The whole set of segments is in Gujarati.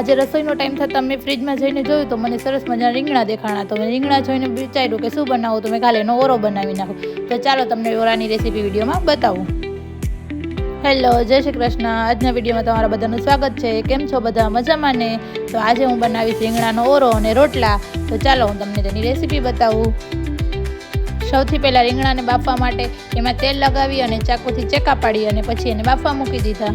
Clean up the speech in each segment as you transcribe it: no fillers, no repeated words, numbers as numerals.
આજે રસોઈનો ટાઈમ થતાં મેં ફ્રીજમાં જઈને જોયું તો મને સરસ મજાના રીંગણા દેખાણા. તો મેં રીંગણા જોઈને વિચાર્યું કે શું બનાવું, તો મેં ખાલી એનો ઓરો બનાવી નાખું. તો ચાલો તમને ઓરાની રેસીપી વિડીયોમાં બતાવું. હેલો, જય શ્રી કૃષ્ણ. આજના વિડીયોમાં તમારા બધાનું સ્વાગત છે. કેમ છો બધા? મજામાં ને? તો આજે હું બનાવીશ રીંગણાનો ઓરો અને રોટલા. તો ચાલો હું તમને તેની રેસીપી બતાવું. સૌથી પહેલાં રીંગણાને બાફવા માટે એમાં તેલ લગાવી અને ચાકુથી ચેકા પાડી અને પછી એને બાફવા મૂકી દીધા.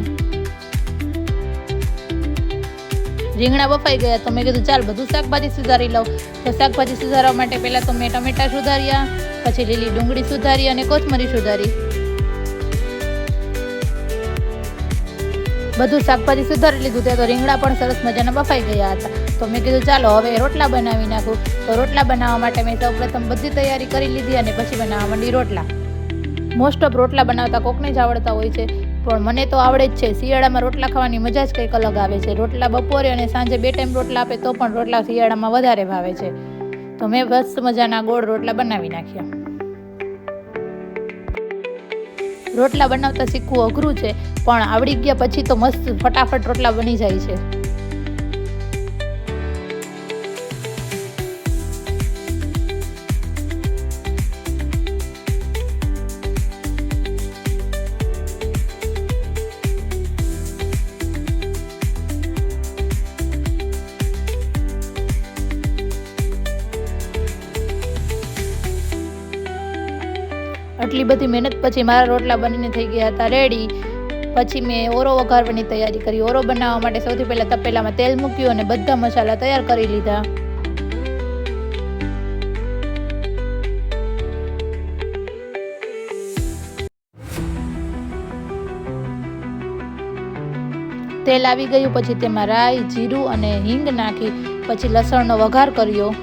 રીંગણા બફાઈ ગયા તો મેં કીધું ચાલ બધું શાકભાજી સુધારી લઉં. તો શાકભાજી સુધારવા માટે પહેલાં તો મેં ટમેટાં સુધાર્યા, પછી લીલી ડુંગળી સુધારી અને કોથમરી સુધારી. બધું શાકભાજી સુધારી લીધું ત્યાં તો રીંગણા પણ સરસ મજાના બફાઈ ગયા હતા. તો મેં કીધું ચાલો હવે રોટલા બનાવી નાખું. તો રોટલા બનાવવા માટે મેં સૌપ્રથમ બધી તૈયારી કરી લીધી અને પછી બનાવવા માંડી રોટલા. મોસ્ટ ઓફ રોટલા બનાવતા કોકને જ આવડતા હોય છે, પણ મને તો આવડે જ છે. શિયાળામાં રોટલા ખાવાની મજા જ કંઈક અલગ આવે છે. રોટલા બપોરે અને સાંજે 2 ટાઈમ રોટલા આપે તો પણ રોટલા શિયાળામાં વધારે ભાવે છે. તો મેં મસ્ત મજાના ગોળ રોટલા બનાવી નાખ્યા. રોટલા બનાવતા શીખવું અઘરું છે, પણ આવડી ગયા પછી તો મસ્ત ફટાફટ રોટલા બની જાય છે. આટલી બધી મહેનત પછી મારા રોટલા બનીને થઈ ગયા હતા રેડી. પછી મેં ઓરો વઘારવાની તૈયારી કરી. ઓરો બનાવવા માટે સૌથી પહેલાં તપેલામાં તેલ મૂક્યું અને બધા મસાલા તૈયાર કરી લીધા. તેલ આવી ગયું પછી તેમાં રાઈ, જીરું અને હિંગ નાખી પછી લસણનો વઘાર કર્યો.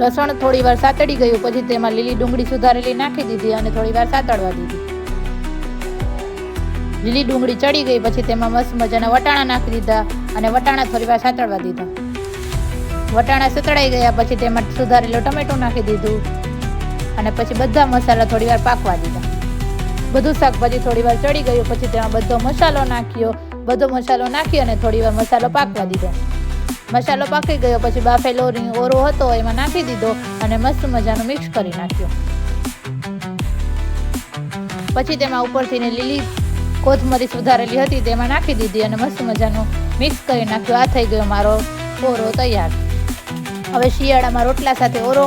લસણ થોડી વાર સાતળી ગયું પછી તેમાં લીલી ડુંગળી સુધારેલી નાખી દીધી અને થોડી વાર સાતળવા દીધી. લીલી ડુંગળી ચડી ગઈ પછી તેમાં મસ્ત મજાના વટાણા નાખી દીધા અને વટાણા થોડી વાર સાતળવા દીધા. વટાણા સતળાઈ ગયા પછી તેમાં સુધારેલું ટમેટું નાખી દીધું અને પછી બધા મસાલા થોડી વાર પાકવા દીધા. બધું શાકભાજી થોડી વાર ચડી ગયું પછી તેમાં બધો મસાલો નાખ્યો. બધો મસાલો નાખી અને થોડી વાર મસાલો પાકવા દીધો. મસાલો પાકી ગયો પછી બાફેલો ઓરો હતો એમાં નાખી દીધો અને મસ્ત મજાનું મિક્સ કરી નાખ્યો. પછી તેમાં ઉપરથી લીલી કોથમરી સુધારેલી હતી તેમાં નાખી દીધી અને મસ્ત મજાનું મિક્સ કરી નાખ્યું. આ થઈ ગયો મારો ઓરો તૈયાર. હવે શિયાળામાં રોટલા સાથે ઓરો,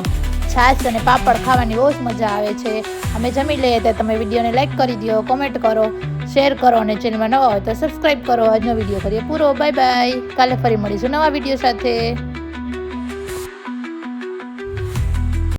છાશ અને પાપડ ખાવાની બહુ જ મજા આવે છે. અમે જમી લઈએ તો તમે વિડીયોને લાઈક કરી દો, કોમેન્ટ કરો, શેર કરો અને ચેનલમાં નવા હોય તો સબસ્ક્રાઈબ કરો. આજનો વિડીયો કરીએ પૂરો. Bye bye. કાલે ફરી મળીશું નવા વિડીયો સાથે.